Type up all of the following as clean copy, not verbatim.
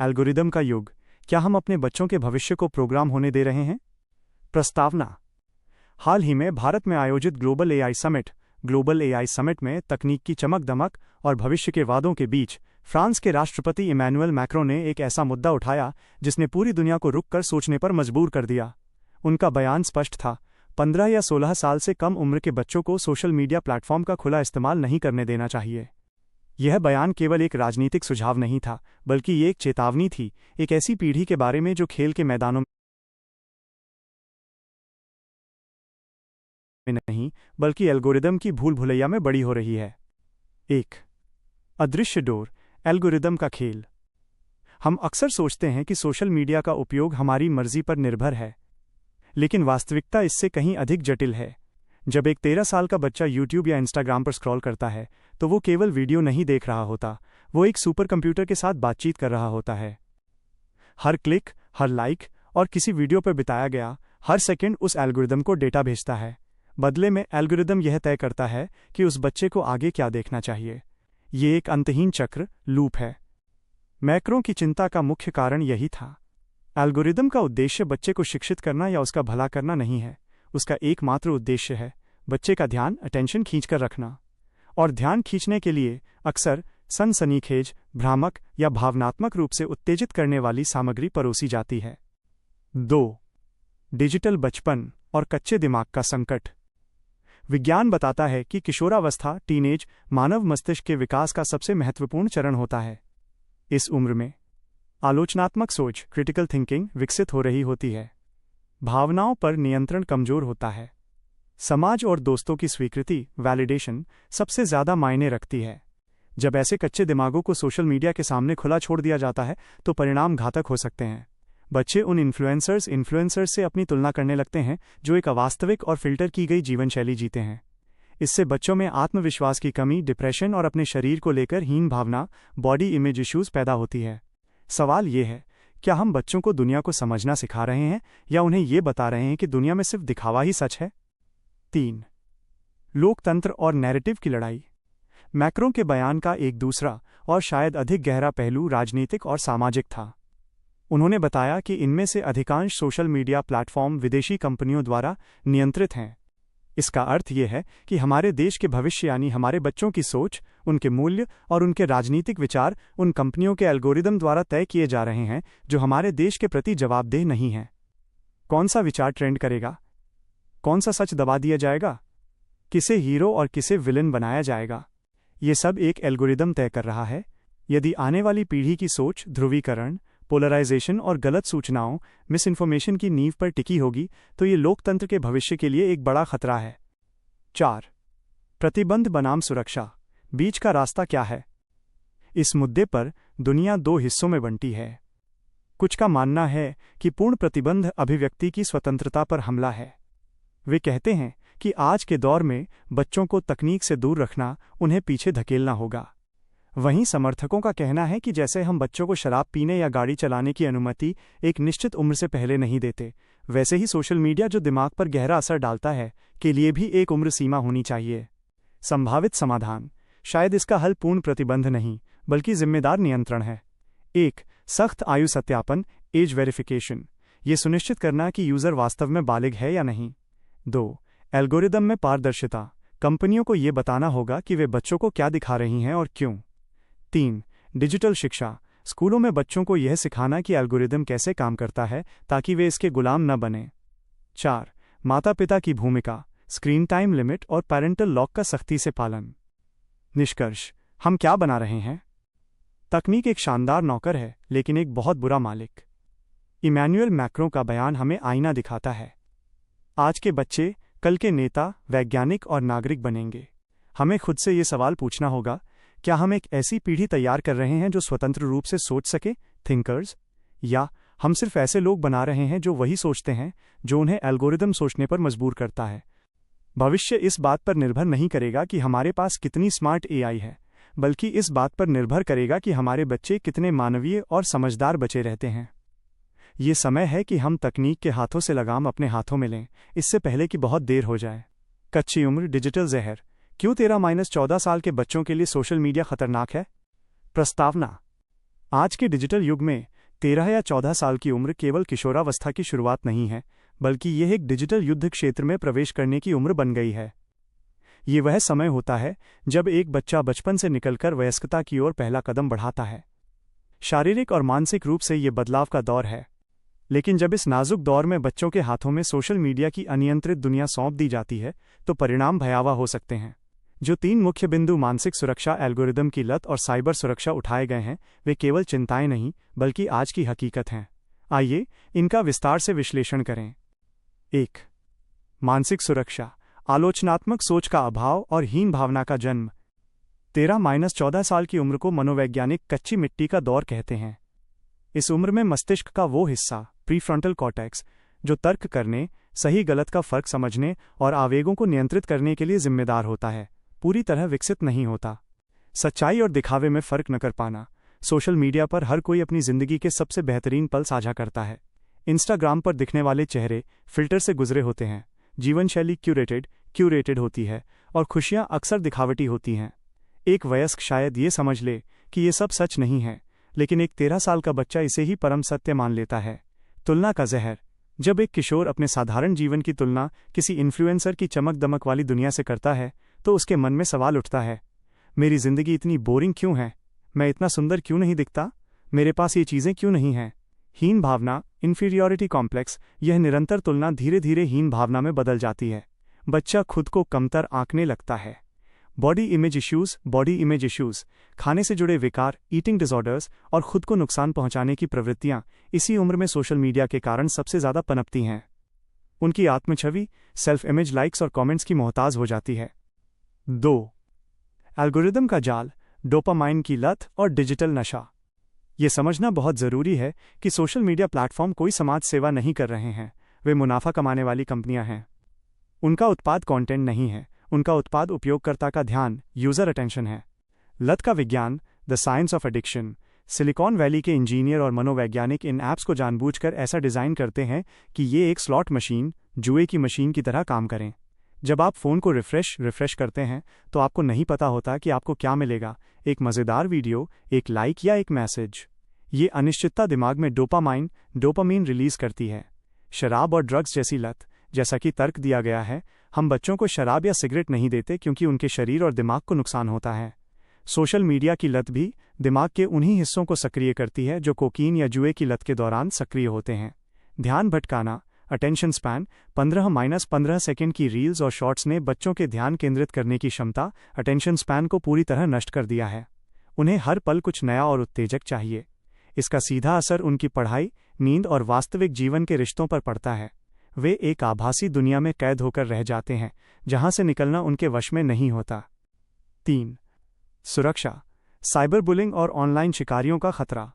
Algorithm का युग, क्या हम अपने बच्चों के भविष्य को प्रोग्राम होने दे रहे हैं? प्रस्तावना। हाल ही में भारत में आयोजित ग्लोबल एआई समिट में तकनीक की चमक दमक और भविष्य के वादों के बीच फ्रांस के राष्ट्रपति इमैनुअल मैक्रों ने एक ऐसा मुद्दा उठाया जिसने पूरी दुनिया को रुक कर सोचने पर मजबूर कर दिया। उनका बयान स्पष्ट था, 15 या 16 साल से कम उम्र के बच्चों को सोशल मीडिया प्लेटफॉर्म का खुला इस्तेमाल नहीं करने देना चाहिए। यह बयान केवल एक राजनीतिक सुझाव नहीं था, बल्कि ये एक चेतावनी थी, एक ऐसी पीढ़ी के बारे में जो खेल के मैदानों में नहीं, बल्कि एल्गोरिदम की भूल भुलैया में बड़ी हो रही है। 1. अदृश्य डोर, एल्गोरिदम का खेल। हम अक्सर सोचते हैं कि सोशल मीडिया का उपयोग हमारी मर्जी पर निर्भर है, लेकिन वास्तविकता इससे कहीं अधिक जटिल है। जब एक 13 साल का बच्चा यूट्यूब या इंस्टाग्राम पर स्क्रॉल करता है, तो वो केवल वीडियो नहीं देख रहा होता, वो एक सुपर कंप्यूटर के साथ बातचीत कर रहा होता है। हर क्लिक, हर लाइक और किसी वीडियो पर बिताया गया हर सेकंड उस एल्गोरिदम को डेटा भेजता है। बदले में एल्गोरिदम यह तय करता है कि उस बच्चे को आगे क्या देखना चाहिए। ये एक अंतहीन चक्र, लूप है। मैक्रों की चिंता का मुख्य कारण यही था। एल्गोरिदम का उद्देश्य बच्चे को शिक्षित करना या उसका भला करना नहीं है। उसका एकमात्र उद्देश्य है बच्चे का ध्यान, अटेंशन खींचकर रखना। और ध्यान खींचने के लिए अक्सर सनसनीखेज, भ्रामक या भावनात्मक रूप से उत्तेजित करने वाली सामग्री परोसी जाती है। 2. डिजिटल बचपन और कच्चे दिमाग का संकट। विज्ञान बताता है कि किशोरावस्था, टीनेज, मानव मस्तिष्क के विकास का सबसे महत्वपूर्ण चरण होता है। इस उम्र में आलोचनात्मक सोच, क्रिटिकल थिंकिंग विकसित हो रही होती है। भावनाओं पर नियंत्रण कमजोर होता है। समाज और दोस्तों की स्वीकृति, वैलिडेशन, सबसे ज्यादा मायने रखती है। जब ऐसे कच्चे दिमागों को सोशल मीडिया के सामने खुला छोड़ दिया जाता है, तो परिणाम घातक हो सकते हैं। बच्चे उन इन्फ्लुएंसर्स से अपनी तुलना करने लगते हैं जो एक अवास्तविक और फिल्टर की गई जीवनशैली जीते हैं। इससे बच्चों में आत्मविश्वास की कमी, डिप्रेशन और अपने शरीर को लेकर हीन भावना, बॉडी इमेज इश्यूज पैदा होती है। सवाल ये है, क्या हम बच्चों को दुनिया को समझना सिखा रहे हैं या उन्हें ये बता रहे हैं कि दुनिया में सिर्फ दिखावा ही सच है? 3. लोकतंत्र और नैरेटिव की लड़ाई। मैक्रों के बयान का एक दूसरा और शायद अधिक गहरा पहलू राजनीतिक और सामाजिक था। उन्होंने बताया कि इनमें से अधिकांश सोशल मीडिया प्लेटफॉर्म विदेशी कंपनियों द्वारा नियंत्रित हैं। इसका अर्थ यह है कि हमारे देश के भविष्य यानी हमारे बच्चों की सोच, उनके मूल्य और उनके राजनीतिक विचार उन कंपनियों के एल्गोरिदम द्वारा तय किए जा रहे हैं जो हमारे देश के प्रति जवाबदेह नहीं हैं। कौन सा विचार ट्रेंड करेगा? कौन सा सच दबा दिया जाएगा? किसे हीरो और किसे विलेन बनाया जाएगा? ये सब एक एल्गोरिदम तय कर रहा है। यदि आने वाली पीढ़ी की सोच ध्रुवीकरण, पोलराइजेशन और गलत सूचनाओं, मिस इन्फॉर्मेशन की नींव पर टिकी होगी, तो ये लोकतंत्र के भविष्य के लिए एक बड़ा खतरा है। 4. प्रतिबंध बनाम सुरक्षा, बीच का रास्ता क्या है? इस मुद्दे पर दुनिया 2 हिस्सों में बंटी है। कुछ का मानना है कि पूर्ण प्रतिबंध अभिव्यक्ति की स्वतंत्रता पर हमला है। वे कहते हैं कि आज के दौर में बच्चों को तकनीक से दूर रखना, उन्हें पीछे धकेलना होगा। वहीं समर्थकों का कहना है कि जैसे हम बच्चों को शराब पीने या गाड़ी चलाने की अनुमति एक निश्चित उम्र से पहले नहीं देते, वैसे ही सोशल मीडिया जो दिमाग पर गहरा असर डालता है, के लिए भी एक उम्र सीमा होनी चाहिए। संभावित समाधान, शायद इसका हल पूर्ण प्रतिबंध नहीं, बल्कि जिम्मेदार नियंत्रण है। 1. सख्त आयु सत्यापन, एज वेरिफिकेशन, ये सुनिश्चित करना कि यूजर वास्तव में बालिग है या नहीं। 2. एल्गोरिदम में पारदर्शिता, कंपनियों को ये बताना होगा कि वे बच्चों को क्या दिखा रही हैं और क्यों। 3. डिजिटल शिक्षा, स्कूलों में बच्चों को यह सिखाना कि एल्गोरिदम कैसे काम करता है ताकि वे इसके गुलाम न बने। 4. माता पिता की भूमिका, स्क्रीन टाइम लिमिट और पैरेंटल लॉक का सख्ती से पालन। निष्कर्ष, हम क्या बना रहे हैं? तकनीक एक शानदार नौकर है, लेकिन एक बहुत बुरा मालिक। इमैनुअल मैक्रों का बयान हमें आईना दिखाता है। आज के बच्चे कल के नेता, वैज्ञानिक और नागरिक बनेंगे। हमें खुद से ये सवाल पूछना होगा, क्या हम एक ऐसी पीढ़ी तैयार कर रहे हैं जो स्वतंत्र रूप से सोच सके, थिंकर्स, या हम सिर्फ ऐसे लोग बना रहे हैं जो वही सोचते हैं जो उन्हें एल्गोरिदम सोचने पर मजबूर करता है? भविष्य इस बात पर निर्भर नहीं करेगा कि हमारे पास कितनी स्मार्ट एआई है, बल्कि इस बात पर निर्भर करेगा कि हमारे बच्चे कितने मानवीय और समझदार बचे रहते हैं। ये समय है कि हम तकनीक के हाथों से लगाम अपने हाथों में लें, इससे पहले कि बहुत देर हो जाए। कच्ची उम्र, डिजिटल जहर, क्यों 13-14 साल के बच्चों के लिए सोशल मीडिया खतरनाक है? प्रस्तावना। आज के डिजिटल युग में 13 या 14 साल की उम्र केवल किशोरावस्था की शुरुआत नहीं है, बल्कि यह एक डिजिटल युद्ध क्षेत्र में प्रवेश करने की उम्र बन गई है। ये वह समय होता है जब एक बच्चा बचपन से निकलकर वयस्कता की ओर पहला कदम बढ़ाता है। शारीरिक और मानसिक रूप से ये बदलाव का दौर है। लेकिन जब इस नाजुक दौर में बच्चों के हाथों में सोशल मीडिया की अनियंत्रित दुनिया सौंप दी जाती है, तो परिणाम भयावह हो सकते हैं। जो 3 मुख्य बिंदु मानसिक सुरक्षा, एल्गोरिदम की लत और साइबर सुरक्षा उठाए गए हैं, वे केवल चिंताएं नहीं, बल्कि आज की हकीकत हैं। आइए इनका विस्तार से विश्लेषण करें। 1. मानसिक सुरक्षा, आलोचनात्मक सोच का अभाव और हीन भावना का जन्म। 13-14 साल की उम्र को मनोवैज्ञानिक कच्ची मिट्टी का दौर कहते हैं। इस उम्र में मस्तिष्क का वो हिस्सा, प्रीफ्रंटल कॉर्टेक्स, जो तर्क करने, सही गलत का फर्क समझने और आवेगों को नियंत्रित करने के लिए जिम्मेदार होता है, पूरी तरह विकसित नहीं होता। सच्चाई और दिखावे में फर्क न कर पाना। सोशल मीडिया पर हर कोई अपनी जिंदगी के सबसे बेहतरीन पल साझा करता है। इंस्टाग्राम पर दिखने वाले चेहरे फिल्टर से गुजरे होते हैं, जीवनशैली क्यूरेटेड होती है और खुशियां अक्सर दिखावटी होती हैं। एक वयस्क शायद ये समझ ले कि ये सब सच नहीं है, लेकिन एक 13 साल का बच्चा इसे ही परम सत्य मान लेता है। तुलना का जहर। जब एक किशोर अपने साधारण जीवन की तुलना किसी इन्फ्लुएंसर की चमक दमक वाली दुनिया से करता है, तो उसके मन में सवाल उठता है, मेरी जिंदगी इतनी बोरिंग क्यों है? मैं इतना सुंदर क्यों नहीं दिखता? मेरे पास ये चीजें क्यों नहीं हैं? हीन भावना, इन्फीरियॉरिटी कॉम्प्लेक्स। यह निरंतर तुलना धीरे धीरे हीन भावना में बदल जाती है। बच्चा खुद को कमतर आंकने लगता है। बॉडी इमेज इश्यूज, खाने से जुड़े विकार, ईटिंग डिसऑर्डर्स और खुद को नुकसान पहुंचाने की प्रवृत्तियां इसी उम्र में सोशल मीडिया के कारण सबसे ज्यादा पनपती हैं। उनकी आत्मछवि, सेल्फ इमेज लाइक्स और कमेंट्स की मोहताज हो जाती है। 2. एल्गोरिदम का जाल, डोपामाइन की लत और डिजिटल नशा। ये समझना बहुत जरूरी है कि सोशल मीडिया प्लेटफॉर्म कोई समाज सेवा नहीं कर रहे हैं। वे मुनाफा कमाने वाली कंपनियां हैं। उनका उत्पाद कंटेंट नहीं है, उनका उत्पाद उपयोगकर्ता का ध्यान, यूजर अटेंशन है। लत का विज्ञान, the science of addiction. Silicon valley के इंजीनियर और मनोवैज्ञानिक इन ऐप्स को जानबूझकर ऐसा डिजाइन करते हैं कि ये एक स्लॉट मशीन, जुए की मशीन की तरह काम करें। जब आप फोन को रिफ्रेश करते हैं, तो आपको नहीं पता होता कि आपको क्या मिलेगा, एक मजेदार वीडियो, एक लाइक या एक मैसेज। ये अनिश्चितता दिमाग में डोपामीन रिलीज करती है। शराब और ड्रग्स जैसी लत। जैसा कि तर्क दिया गया है, हम बच्चों को शराब या सिगरेट नहीं देते क्योंकि उनके शरीर और दिमाग को नुकसान होता है। सोशल मीडिया की लत भी दिमाग के उन्हीं हिस्सों को सक्रिय करती है जो कोकीन या जुए की लत के दौरान सक्रिय होते हैं। ध्यान भटकाना, अटेंशन स्पैन। 15-15 सेकंड की रील्स और शॉर्ट्स ने बच्चों के ध्यान केंद्रित करने की क्षमता, अटेंशन स्पैन को पूरी तरह नष्ट कर दिया है। उन्हें हर पल कुछ नया और उत्तेजक चाहिए। इसका सीधा असर उनकी पढ़ाई, नींद और वास्तविक जीवन के रिश्तों पर पड़ता है। वे एक आभासी दुनिया में कैद होकर रह जाते हैं, जहां से निकलना उनके वश में नहीं होता। 3. सुरक्षा, साइबर बुलिंग और ऑनलाइन शिकारियों का खतरा।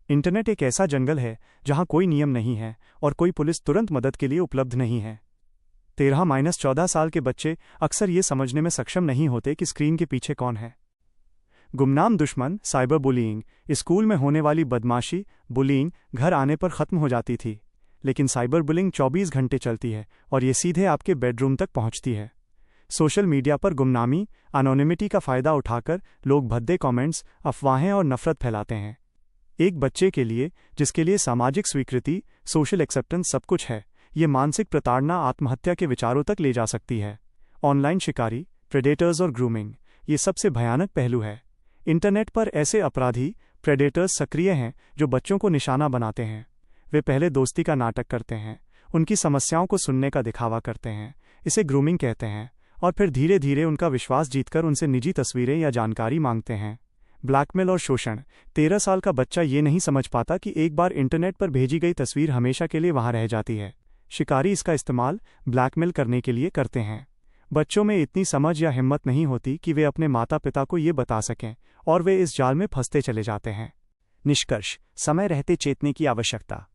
इंटरनेट एक ऐसा जंगल है जहां कोई नियम नहीं है और कोई पुलिस तुरंत मदद के लिए उपलब्ध नहीं है। 13-14 साल के बच्चे अक्सर ये समझने में सक्षम नहीं होते कि स्क्रीन के पीछे कौन है। गुमनाम दुश्मन, साइबर बुलिंग। स्कूल में होने वाली बदमाशी, बुलिंग घर आने पर खत्म हो जाती थी, लेकिन साइबर बुलिंग 24 घंटे चलती है और ये सीधे आपके बेडरूम तक पहुंचती है। सोशल मीडिया पर गुमनामी, एनोनिमिटी का फायदा उठाकर लोग भद्दे कमेंट्स, अफवाहें और नफरत फैलाते हैं। एक बच्चे के लिए, जिसके लिए सामाजिक स्वीकृति, सोशल एक्सेप्टेंस सब कुछ है, ये मानसिक प्रताड़ना आत्महत्या के विचारों तक ले जा सकती है। ऑनलाइन शिकारी, प्रेडेटर्स और ग्रूमिंग, ये सबसे भयानक पहलू है। इंटरनेट पर ऐसे अपराधी, प्रेडेटर्स सक्रिय हैं जो बच्चों को निशाना बनाते हैं। वे पहले दोस्ती का नाटक करते हैं, उनकी समस्याओं को सुनने का दिखावा करते हैं, इसे ग्रूमिंग कहते हैं, और फिर धीरे धीरे उनका विश्वास जीतकर उनसे निजी तस्वीरें या जानकारी मांगते हैं। ब्लैकमेल और शोषण। 13 साल का बच्चा ये नहीं समझ पाता कि एक बार इंटरनेट पर भेजी गई तस्वीर हमेशा के लिए वहां रह जाती है। शिकारी इसका इस्तेमाल ब्लैकमेल करने के लिए करते हैं। बच्चों में इतनी समझ या हिम्मत नहीं होती कि वे अपने माता पिता को ये बता सकें, और वे इस जाल में फंसते चले जाते हैं। निष्कर्ष, समय रहते चेतने की आवश्यकता।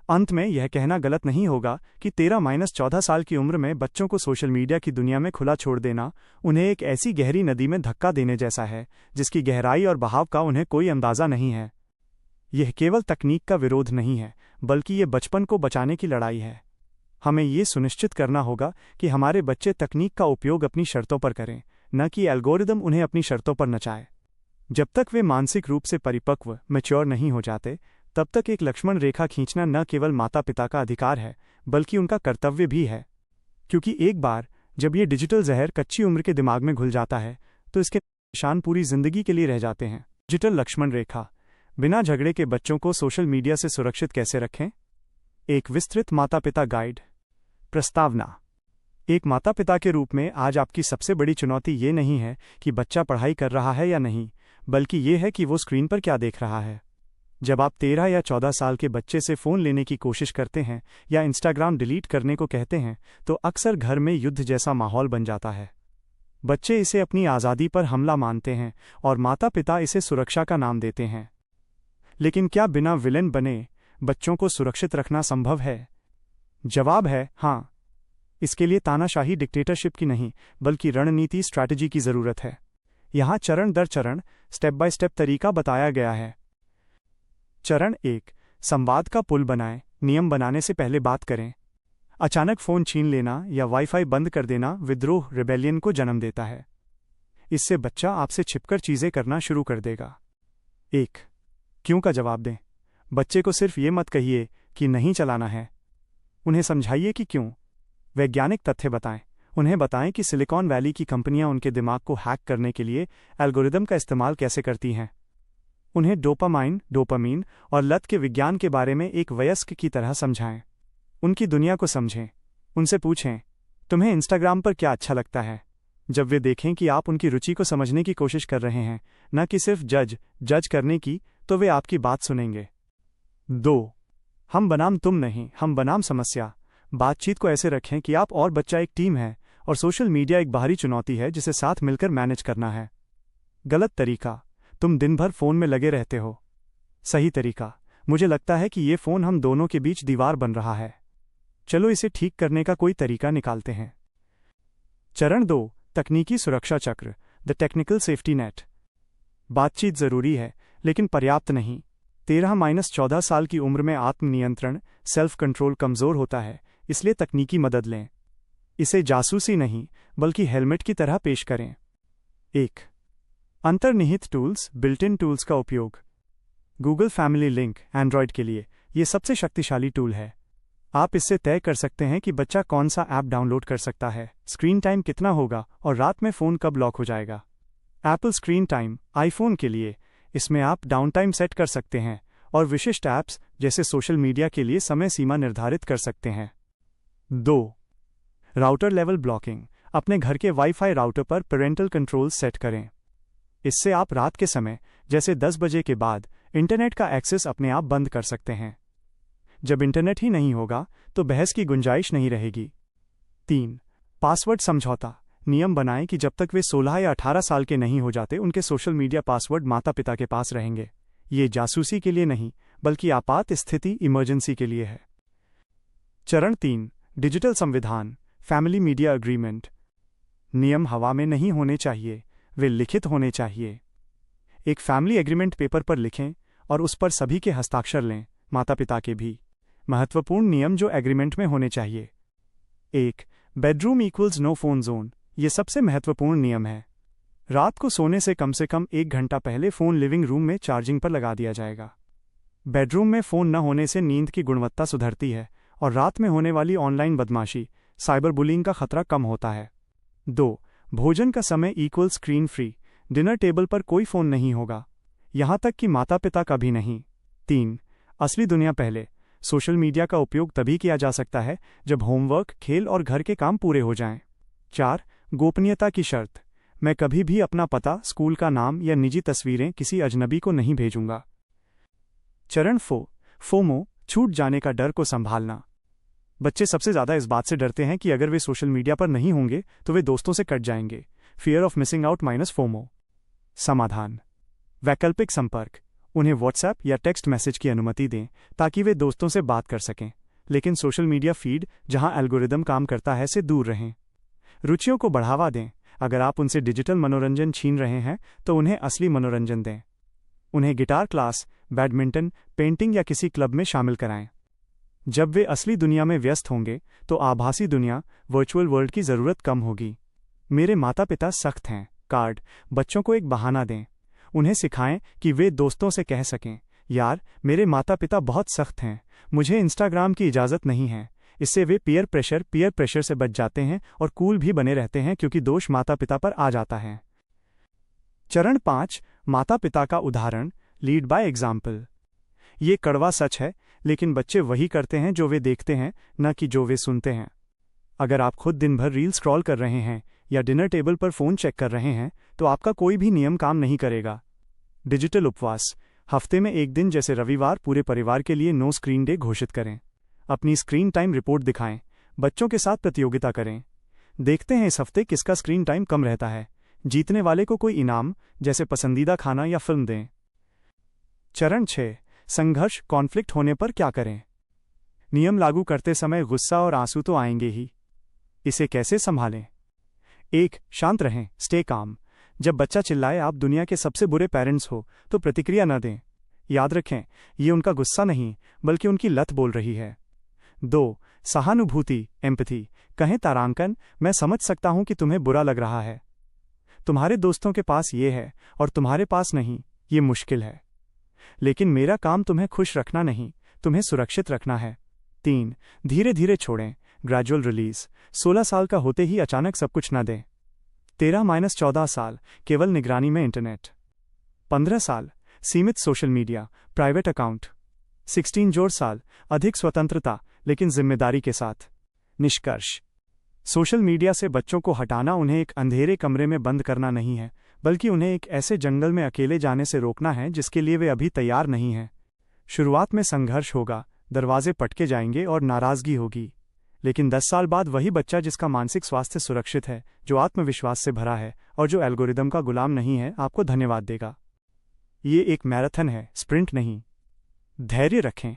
अंत में यह कहना गलत नहीं होगा कि 13-14 साल की उम्र में बच्चों को सोशल मीडिया की दुनिया में खुला छोड़ देना उन्हें एक ऐसी गहरी नदी में धक्का देने जैसा है जिसकी गहराई और बहाव का उन्हें कोई अंदाजा नहीं है। यह केवल तकनीक का विरोध नहीं है, बल्कि ये बचपन को बचाने की लड़ाई है। हमें ये सुनिश्चित करना होगा कि हमारे बच्चे तकनीक का उपयोग अपनी शर्तों पर करें, न कि एल्गोरिदम उन्हें अपनी शर्तों पर नचाए। जब तक वे मानसिक रूप से परिपक्व मैच्योर नहीं हो जाते, तब तक एक लक्ष्मण रेखा खींचना न केवल माता पिता का अधिकार है बल्कि उनका कर्तव्य भी है, क्योंकि एक बार जब ये डिजिटल जहर कच्ची उम्र के दिमाग में घुल जाता है तो इसके निशान पूरी जिंदगी के लिए रह जाते हैं। डिजिटल लक्ष्मण रेखा। बिना झगड़े के बच्चों को सोशल मीडिया से सुरक्षित कैसे रखें? एक विस्तृत माता पिता गाइड। प्रस्तावना। एक माता पिता के रूप में आज आपकी सबसे बड़ी चुनौती ये नहीं है कि बच्चा पढ़ाई कर रहा है या नहीं, बल्कि ये है कि वो स्क्रीन पर क्या देख रहा है। जब आप 13 या 14 साल के बच्चे से फ़ोन लेने की कोशिश करते हैं या इंस्टाग्राम डिलीट करने को कहते हैं तो अक्सर घर में युद्ध जैसा माहौल बन जाता है। बच्चे इसे अपनी आज़ादी पर हमला मानते हैं और माता पिता इसे सुरक्षा का नाम देते हैं। लेकिन क्या बिना विलेन बने बच्चों को सुरक्षित रखना संभव है? जवाब है हाँ। इसके लिए तानाशाही डिक्टेटरशिप की नहीं बल्कि रणनीति स्ट्रैटेजी की ज़रूरत है। यहाँ चरण दर चरण स्टेप बाय स्टेप तरीका बताया गया है। चरण 1। संवाद का पुल बनाएं। नियम बनाने से पहले बात करें। अचानक फ़ोन छीन लेना या वाईफाई बंद कर देना विद्रोह रिबेलियन को जन्म देता है। इससे बच्चा आपसे छिपकर चीज़ें करना शुरू कर देगा। 1। क्यों का जवाब दें। बच्चे को सिर्फ ये मत कहिए कि नहीं चलाना है, उन्हें समझाइए कि क्यों। वैज्ञानिक तथ्य बताएं। उन्हें बताएं कि सिलिकॉन वैली की कंपनियां उनके दिमाग को हैक करने के लिए एल्गोरिदम का इस्तेमाल कैसे करती हैं। उन्हें डोपामीन और लत के विज्ञान के बारे में एक वयस्क की तरह समझाएं। उनकी दुनिया को समझें। उनसे पूछें, तुम्हें इंस्टाग्राम पर क्या अच्छा लगता है? जब वे देखें कि आप उनकी रुचि को समझने की कोशिश कर रहे हैं, न कि सिर्फ जज करने की, तो वे आपकी बात सुनेंगे। 2। हम बनाम तुम नहीं, हम बनाम समस्या। बातचीत को ऐसे रखें कि आप और बच्चा एक टीम है और सोशल मीडिया एक बाहरी चुनौती है जिसे साथ मिलकर मैनेज करना है। गलत तरीका, तुम दिन भर फ़ोन में लगे रहते हो। सही तरीका, मुझे लगता है कि ये फ़ोन हम दोनों के बीच दीवार बन रहा है, चलो इसे ठीक करने का कोई तरीका निकालते हैं। चरण 2। तकनीकी सुरक्षा चक्र, द टेक्निकल सेफ्टी नेट। बातचीत ज़रूरी है लेकिन पर्याप्त नहीं। 13-14 साल की उम्र में आत्मनियंत्रण सेल्फ कंट्रोल कमज़ोर होता है, इसलिए तकनीकी मदद लें। इसे जासूसी नहीं बल्कि हेलमेट की तरह पेश करें। 1। अंतर्निहित टूल्स, बिल्ट इन टूल्स का उपयोग। गूगल फैमिली लिंक एंड्रॉयड के लिए ये सबसे शक्तिशाली टूल है। आप इससे तय कर सकते हैं कि बच्चा कौन सा ऐप डाउनलोड कर सकता है, स्क्रीन टाइम कितना होगा और रात में फ़ोन कब लॉक हो जाएगा। एप्पल स्क्रीन टाइम आईफोन के लिए, इसमें आप डाउन टाइम सेट कर सकते हैं और विशिष्ट ऐप्स जैसे सोशल मीडिया के लिए समय सीमा निर्धारित कर सकते हैं। 2। राउटर लेवल ब्लॉकिंग, अपने घर के वाईफाई राउटर पर पेरेंटल कंट्रोल सेट करें। इससे आप रात के समय जैसे 10 बजे के बाद इंटरनेट का एक्सेस अपने आप बंद कर सकते हैं। जब इंटरनेट ही नहीं होगा तो बहस की गुंजाइश नहीं रहेगी। 3। पासवर्ड समझौता, नियम बनाएं कि जब तक वे 16 या 18 साल के नहीं हो जाते उनके सोशल मीडिया पासवर्ड माता पिता के पास रहेंगे। ये जासूसी के लिए नहीं बल्कि आपात स्थिति इमरजेंसी के लिए है। चरण 3। डिजिटल संविधान, फैमिली मीडिया एग्रीमेंट। नियम हवा में नहीं होने चाहिए, वे लिखित होने चाहिए। एक फैमिली एग्रीमेंट पेपर पर लिखें और उस पर सभी के हस्ताक्षर लें, माता पिता के भी। महत्वपूर्ण नियम जो एग्रीमेंट में होने चाहिए। 1। Bedroom equals no phone zone, ये सबसे महत्वपूर्ण नियम है। रात को सोने से कम 1 घंटा पहले फ़ोन लिविंग रूम में चार्जिंग पर लगा दिया जाएगा। बेडरूम में फ़ोन न होने से नींद की गुणवत्ता सुधरती है और रात में होने वाली ऑनलाइन बदमाशी, साइबर बुलिंग का खतरा कम होता है। 2। भोजन का समय equal screen free, dinner table पर कोई फ़ोन नहीं होगा, यहाँ तक कि माता पिता का भी नहीं। 3। असली दुनिया पहले, सोशल मीडिया का उपयोग तभी किया जा सकता है जब होमवर्क, खेल और घर के काम पूरे हो जाएं। 4। गोपनीयता की शर्त, मैं कभी भी अपना पता, स्कूल का नाम या निजी तस्वीरें किसी अजनबी को नहीं भेजूंगा। चरण 4। फोमो, छूट जाने का डर को संभालना। बच्चे सबसे ज़्यादा इस बात से डरते हैं कि अगर वे सोशल मीडिया पर नहीं होंगे तो वे दोस्तों से कट जाएंगे। Fear of missing out minus FOMO. समाधान, वैकल्पिक संपर्क, उन्हें व्हाट्सएप या टेक्स्ट मैसेज की अनुमति दें ताकि वे दोस्तों से बात कर सकें, लेकिन सोशल मीडिया फीड जहां एल्गोरिदम काम करता है से दूर रहें। रुचियों को बढ़ावा दें, अगर आप उनसे डिजिटल मनोरंजन छीन रहे हैं तो उन्हें असली मनोरंजन दें। उन्हें गिटार क्लास, बैडमिंटन, पेंटिंग या किसी क्लब में शामिल कराएं। जब वे असली दुनिया में व्यस्त होंगे तो आभासी दुनिया, वर्चुअल वर्ल्ड की ज़रूरत कम होगी। मेरे माता पिता सख्त हैं कार्ड, बच्चों को एक बहाना दें। उन्हें सिखाएं कि वे दोस्तों से कह सकें, यार मेरे माता पिता बहुत सख्त हैं, मुझे इंस्टाग्राम की इजाज़त नहीं है। इससे वे पीयर प्रेशर से बच जाते हैं और कूल भी बने रहते हैं, क्योंकि दोष माता पिता पर आ जाता है। चरण 5, माता पिता का उदाहरण, लीड बाय एग्जाम्पल। ये कड़वा सच है, लेकिन बच्चे वही करते हैं जो वे देखते हैं, न कि जो वे सुनते हैं। अगर आप खुद दिन भर रील स्क्रॉल कर रहे हैं या डिनर टेबल पर फ़ोन चेक कर रहे हैं, तो आपका कोई भी नियम काम नहीं करेगा। डिजिटल उपवास, हफ्ते में एक दिन जैसे रविवार पूरे परिवार के लिए नो स्क्रीन डे घोषित करें। अपनी स्क्रीन टाइम रिपोर्ट दिखाएं, बच्चों के साथ प्रतियोगिता करें। देखते हैं इस हफ्ते किसका स्क्रीन टाइम कम रहता है। जीतने वाले को कोई इनाम, जैसे पसंदीदा खाना या फिल्म दें। चरण 6, संघर्ष, कॉन्फ्लिक्ट होने पर क्या करें। नियम लागू करते समय गुस्सा और आंसू तो आएंगे ही। इसे कैसे संभालें? 1, शांत रहें, स्टे काम। जब बच्चा चिल्लाए आप दुनिया के सबसे बुरे पेरेंट्स हो, तो प्रतिक्रिया न दें। याद रखें, ये उनका गुस्सा नहीं, बल्कि उनकी लत बोल रही है। 2, सहानुभूति, एम्पैथी। कहें, तारांकन, मैं समझ सकता हूं कि तुम्हें बुरा लग रहा है। तुम्हारे दोस्तों के पास ये है और तुम्हारे पास नहीं, ये मुश्किल है। लेकिन मेरा काम तुम्हें खुश रखना नहीं, तुम्हें सुरक्षित रखना है। 3, धीरे धीरे छोड़ें, ग्रेजुअल रिलीज। 16 साल का होते ही अचानक सब कुछ न दें। 13-14 साल, केवल निगरानी में इंटरनेट। 15 साल, सीमित सोशल मीडिया, प्राइवेट अकाउंट। 16 साल, अधिक स्वतंत्रता लेकिन जिम्मेदारी के साथ। निष्कर्ष, सोशल मीडिया से बच्चों को हटाना उन्हें एक अंधेरे कमरे में बंद करना नहीं है, बल्कि उन्हें एक ऐसे जंगल में अकेले जाने से रोकना है जिसके लिए वे अभी तैयार नहीं हैं। शुरुआत में संघर्ष होगा, दरवाजे पटके जाएंगे और नाराज़गी होगी, लेकिन 10 साल बाद वही बच्चा जिसका मानसिक स्वास्थ्य सुरक्षित है, जो आत्मविश्वास से भरा है और जो एल्गोरिदम का गुलाम नहीं है, आपको धन्यवाद देगा। ये एक मैराथन है, स्प्रिंट नहीं। धैर्य रखें।